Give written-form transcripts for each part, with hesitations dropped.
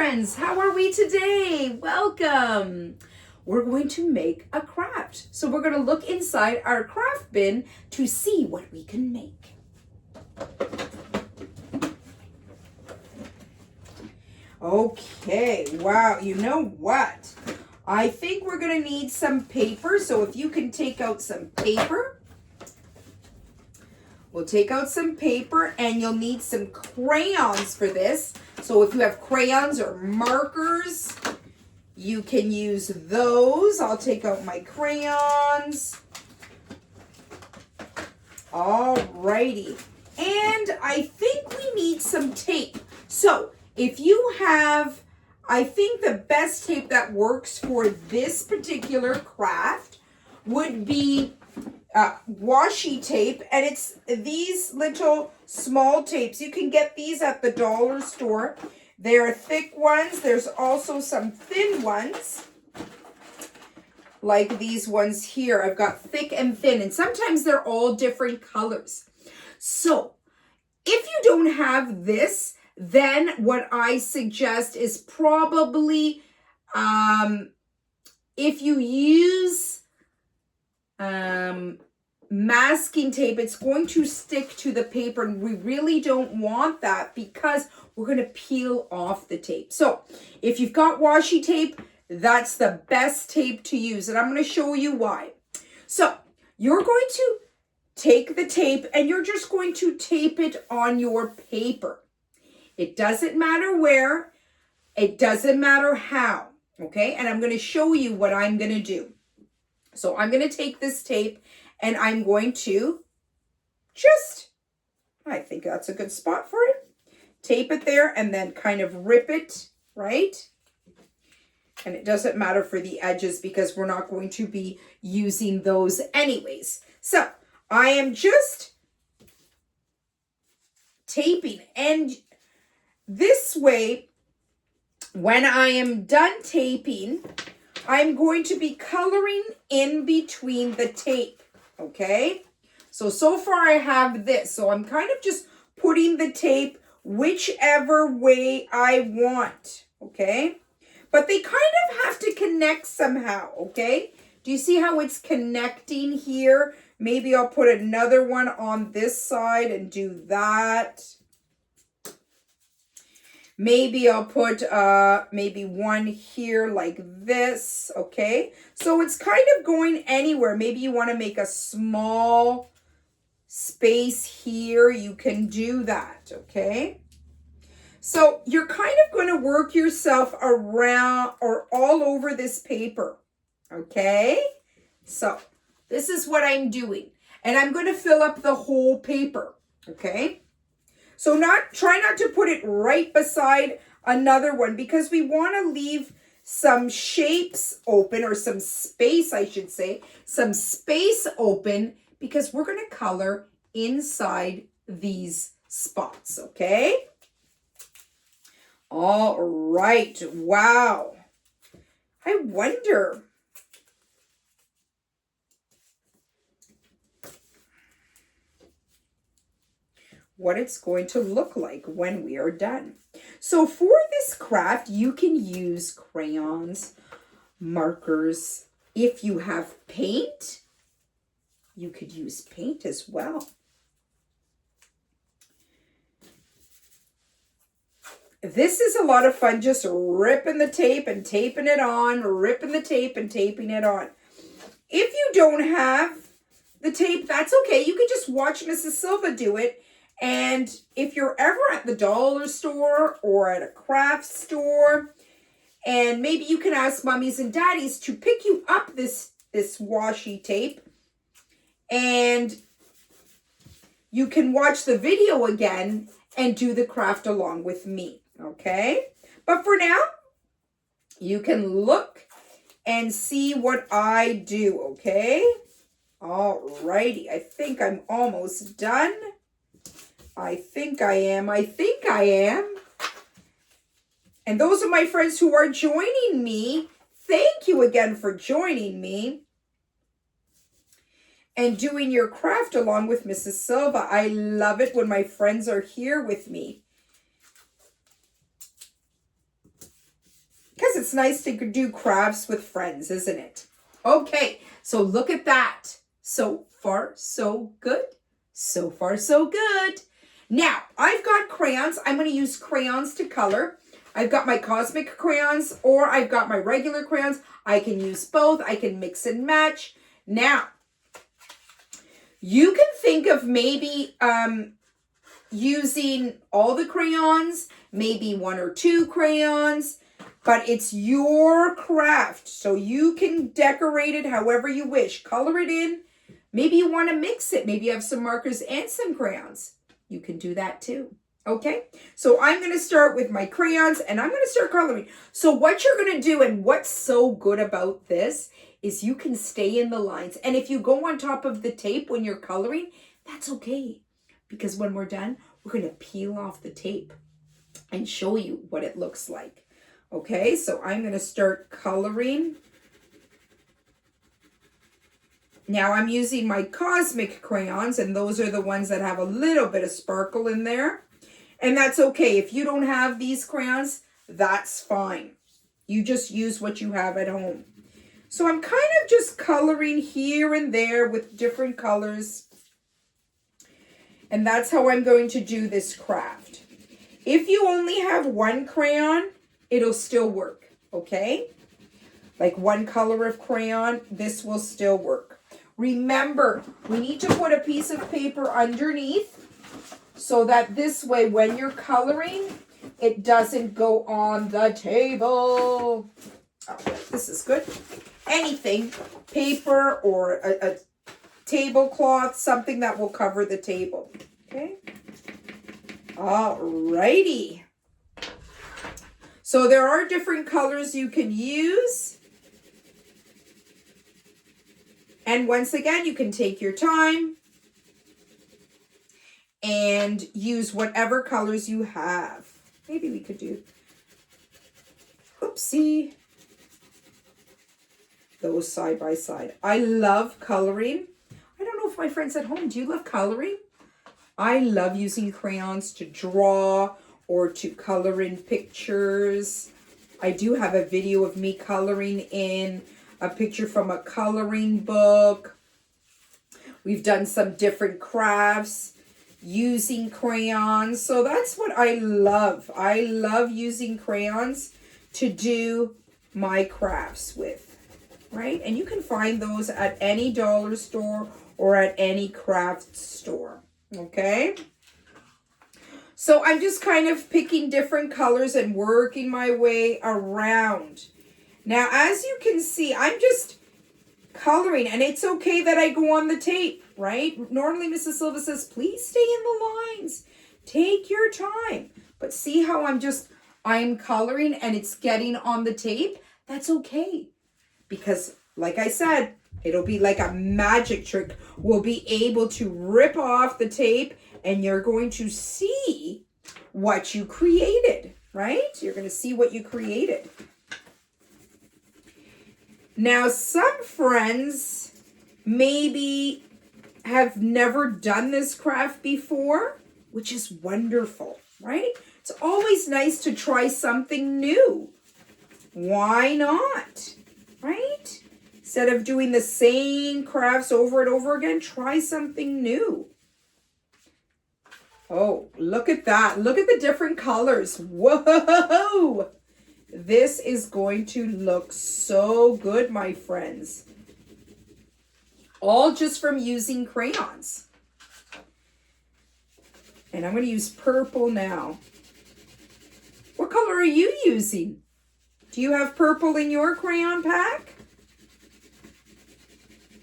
friends, how are we today? Welcome. We're going to make a craft. So we're going to look inside our craft bin to see what we can make. Okay, wow, you know what? I think we're going to need some paper, so if you can take out some paper. We'll take out some paper, and you'll need some crayons for this. So if you have crayons or markers, you can use those. I'll take out my crayons. Alrighty. And I think we need some tape. So if you have, I think the best tape that works for this particular craft would be washi tape, and it's these little small tapes. You can get these at the dollar store. They're thick ones. There's also some thin ones, like these ones here. I've got thick and thin, and sometimes they're all different colors. So if you don't have this, then what I suggest is probably if you use masking tape, it's going to stick to the paper, and we really don't want that because we're going to peel off the tape. So if you've got washi tape, that's the best tape to use, and I'm going to show you why. So you're going to take the tape and you're just going to tape it on your paper. It doesn't matter where, it doesn't matter how, okay? And I'm going to show you what I'm going to do. So I'm going to take this tape and I'm going to I think that's a good spot for it. Tape it there and then kind of rip it, right? And it doesn't matter for the edges because we're not going to be using those anyways. So I am just taping, and this way, when I am done taping, I'm going to be coloring in between the tape, okay? So far I have this. So I'm kind of just putting the tape whichever way I want, okay? But they kind of have to connect somehow, okay? Do you see how it's connecting here? Maybe I'll put another one on this side and do that. Maybe I'll put maybe one here like this, okay? So it's kind of going anywhere. Maybe you want to make a small space here. You can do that, okay? So you're kind of going to work yourself around or all over this paper, okay? So this is what I'm doing. And I'm going to fill up the whole paper, okay? So try not to put it right beside another one because we want to leave some shapes open, or some space, I should say, some space open, because we're going to color inside these spots, okay? All right. Wow. I wonder what it's going to look like when we are done. So for this craft, you can use crayons, markers. If you have paint, you could use paint as well. This is a lot of fun, just ripping the tape and taping it on, ripping the tape and taping it on. If you don't have the tape, that's okay. You can just watch Mrs. Silva do it. And if you're ever at the dollar store or at a craft store, and maybe you can ask mommies and daddies to pick you up this washi tape, and you can watch the video again and do the craft along with me, okay? But for now, you can look and see what I do, okay? All righty, I think I'm almost done. I think I am. And those are my friends who are joining me. Thank you again for joining me and doing your craft along with Mrs. Silva. I love it when my friends are here with me. it's nice to do crafts with friends, isn't it? Okay, so look at that. So far, so good. So far, so good. Now, I've got crayons. I'm going to use crayons to color. I've got my Cosmic crayons or I've got my regular crayons. I can use both. I can mix and match. Now, you can think of maybe using all the crayons, maybe 1 or 2 crayons, but it's your craft. So you can decorate it however you wish. Color it in. Maybe you want to mix it. Maybe you have some markers and some crayons. You can do that too. Okay, so I'm going to start with my crayons and I'm going to start coloring. So what you're going to do, and what's so good about this, is you can stay in the lines. And if you go on top of the tape when you're coloring, that's okay. Because when we're done, we're going to peel off the tape and show you what it looks like. Okay, so I'm going to start coloring. Now I'm using my Cosmic crayons, and those are the ones that have a little bit of sparkle in there. And that's okay. If you don't have these crayons, that's fine. You just use what you have at home. So I'm kind of just coloring here and there with different colors. And that's how I'm going to do this craft. If you only have 1 crayon, it'll still work, okay? Like 1 color of crayon, this will still work. Remember, we need to put a piece of paper underneath so that this way, when you're coloring, it doesn't go on the table. Oh, this is good. Anything, paper or a tablecloth, something that will cover the table. Okay. Alrighty. So there are different colors you can use. And once again, you can take your time and use whatever colors you have. Maybe we could do, oopsie, those side by side. I love coloring. I don't know if my friends at home, do you love coloring? I love using crayons to draw or to color in pictures. I do have a video of me coloring in a picture from a coloring book. We've done some different crafts using crayons. So that's what I love. I love using crayons to do my crafts with, right? And you can find those at any dollar store or at any craft store, okay? So I'm just kind of picking different colors and working my way around. Now, as you can see, I'm just coloring, and it's okay that I go on the tape, right? Normally, Mrs. Silva says, please stay in the lines. Take your time. But see how I'm coloring and it's getting on the tape? That's okay. Because, like I said, it'll be like a magic trick. We'll be able to rip off the tape and you're going to see what you created, right? You're going to see what you created. Now, some friends maybe have never done this craft before, which is wonderful, right? It's always nice to try something new. Why not, right? Instead of doing the same crafts over and over again, try something new. Oh, look at that. Look at the different colors. Whoa! This is going to look so good, my friends. All just from using crayons. And I'm going to use purple now. What color are you using? Do you have purple in your crayon pack?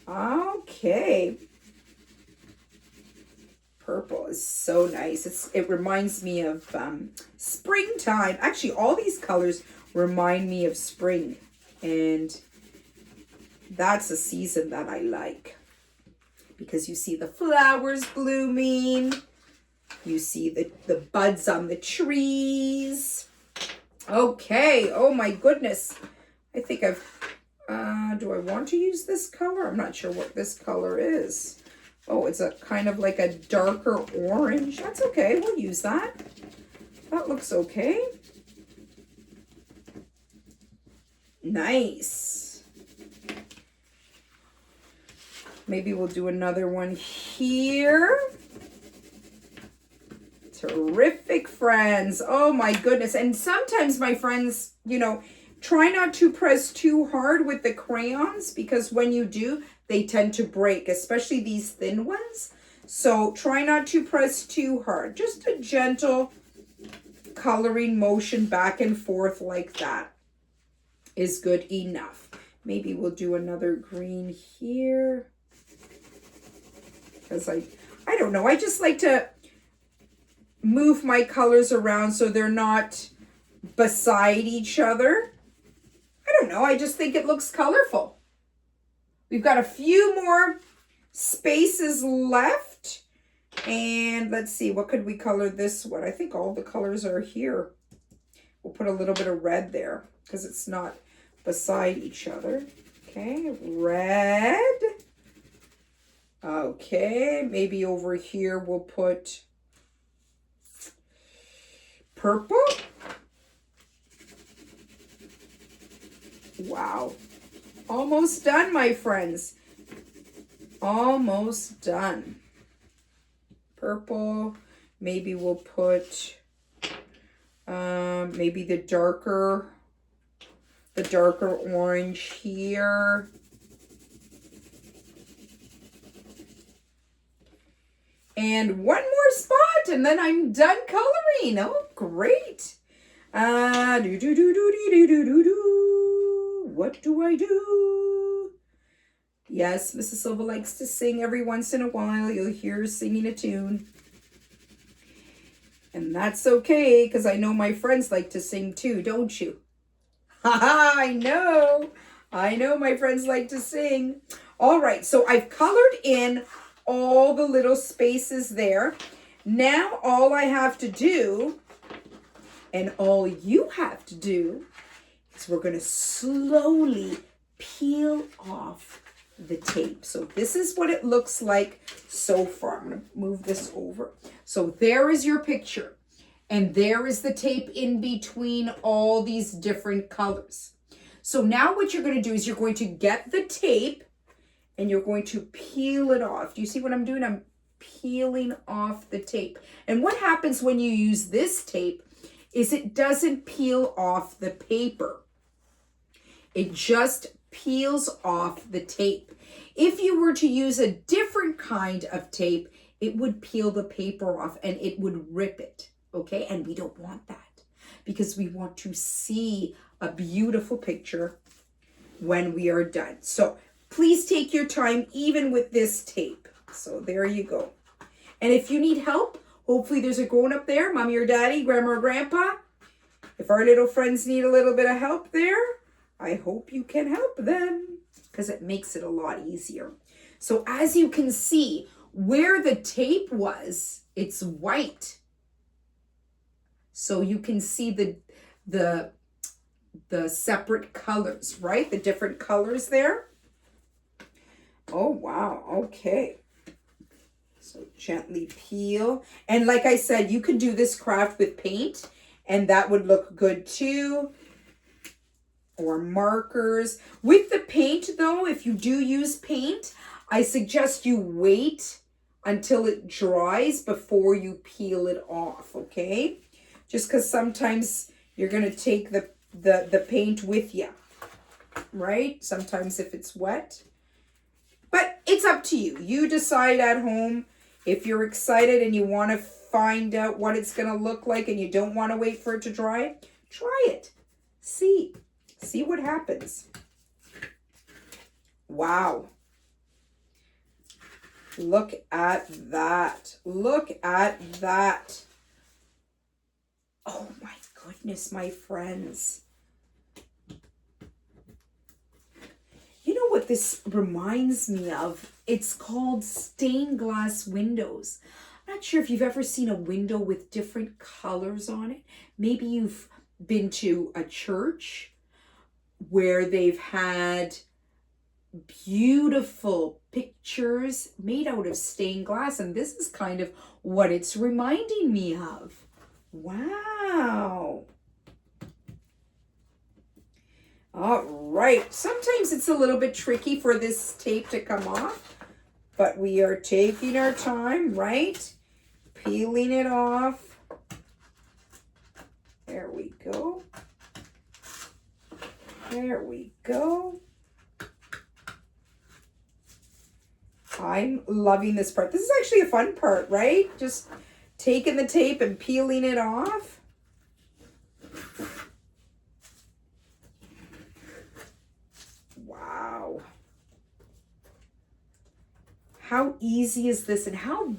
Okay. Purple is so nice. It reminds me of springtime. Actually, all these colors remind me of spring. And that's a season that I like. Because you see the flowers blooming. You see the buds on the trees. Okay. Oh my goodness. I think do I want to use this color? I'm not sure what this color is. Oh, it's a kind of like a darker orange. That's okay. We'll use that. That looks okay. Nice. Maybe we'll do another one here. Terrific, friends. Oh my goodness. And sometimes, my friends, you know, try not to press too hard with the crayons, because when you do, they tend to break, especially these thin ones. So try not to press too hard. Just a gentle coloring motion back and forth like that is good enough. Maybe we'll do another green here. Because I don't know, I just like to move my colors around so they're not beside each other. I don't know, I just think it looks colorful. We've got a few more spaces left. And let's see, what could we color this one? I think all the colors are here. We'll put a little bit of red there because it's not beside each other. Okay, red. Okay, maybe over here we'll put purple. Wow. Almost done, my friends. Almost done. Purple. Maybe we'll put maybe the darker orange here. And one more spot, and then I'm done coloring. Oh, great. What do I do? Yes, Mrs. Silva likes to sing every once in a while. You'll hear her singing a tune. And that's okay, because I know my friends like to sing too, don't you? Haha, I know. I know my friends like to sing. All right, so I've colored in all the little spaces there. Now all I have to do, and all you have to do, is we're going to slowly peel off the tape. So this is what it looks like so far. I'm going to move this over. So there is your picture. And there is the tape in between all these different colors. So now what you're going to do is you're going to get the tape and you're going to peel it off. Do you see what I'm doing? I'm peeling off the tape. And what happens when you use this tape is it doesn't peel off the paper. It just peels off the tape. If you were to use a different kind of tape, it would peel the paper off and it would rip it, okay? And we don't want that because we want to see a beautiful picture when we are done. So please take your time even with this tape. So there you go. And if you need help, hopefully there's a grown-up there, mommy or daddy, grandma or grandpa. If our little friends need a little bit of help there, I hope you can help them because it makes it a lot easier. So as you can see, where the tape was, it's white. So you can see the separate colors, right? The different colors there. Oh, wow. Okay. So gently peel. And like I said, you could do this craft with paint and that would look good too. Or markers. With the paint though, if you do use paint, I suggest you wait until it dries before you peel it off, okay? Just because sometimes you're going to take the paint with you, right? Sometimes if it's wet. But it's up to you. You decide at home. If you're excited and you want to find out what it's going to look like and you don't want to wait for it to dry, try it. See what happens. Wow. Look at that. Look at that. Oh my goodness, my friends. You know what this reminds me of? It's called stained glass windows. I'm not sure if you've ever seen a window with different colors on it. Maybe you've been to a church where they've had beautiful pictures made out of stained glass. And this is kind of what it's reminding me of. Wow. All right. Sometimes it's a little bit tricky for this tape to come off, but we are taking our time, right? Peeling it off. There we go. There we go. I'm loving this part. This is actually a fun part, right? Just taking the tape and peeling it off. Wow. How easy is this? And how,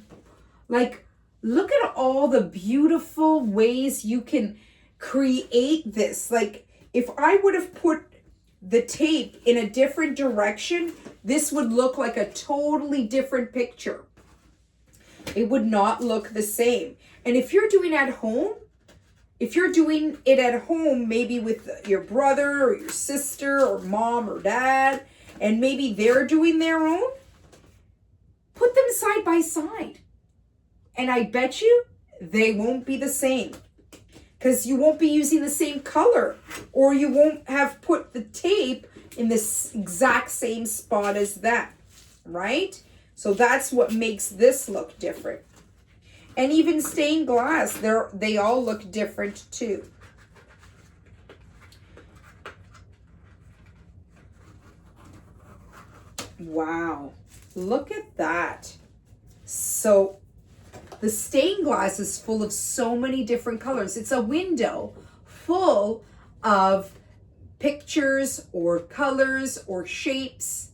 like, look at all the beautiful ways you can create this. Like, if I would have put the tape in a different direction, this would look like a totally different picture. It would not look the same. And if you're doing at home, if you're doing it at home, maybe with your brother or your sister or mom or dad, and maybe they're doing their own, put them side by side. And I bet you they won't be the same, because you won't be using the same color, or you won't have put the tape in the exact same spot as that, right? So that's what makes this look different. And even stained glass, they all look different too. Wow, look at that. So the stained glass is full of so many different colors. It's a window full of pictures or colors or shapes.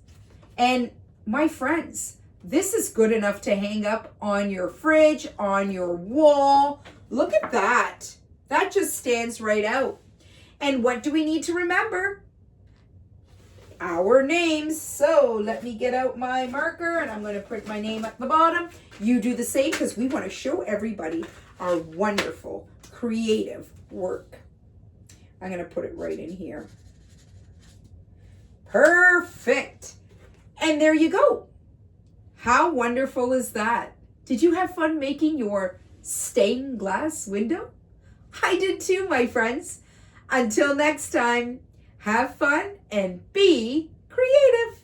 And my friends, this is good enough to hang up on your fridge, on your wall. Look at that. That just stands right out. And what do we need to remember? Our names. So let me get out my marker and I'm going to print my name at the bottom. You do the same, because we want to show everybody our wonderful, creative work. I'm going to put it right in here. Perfect. And there you go. How wonderful is that? Did you have fun making your stained glass window? I did too, my friends. Until next time, have fun and be creative.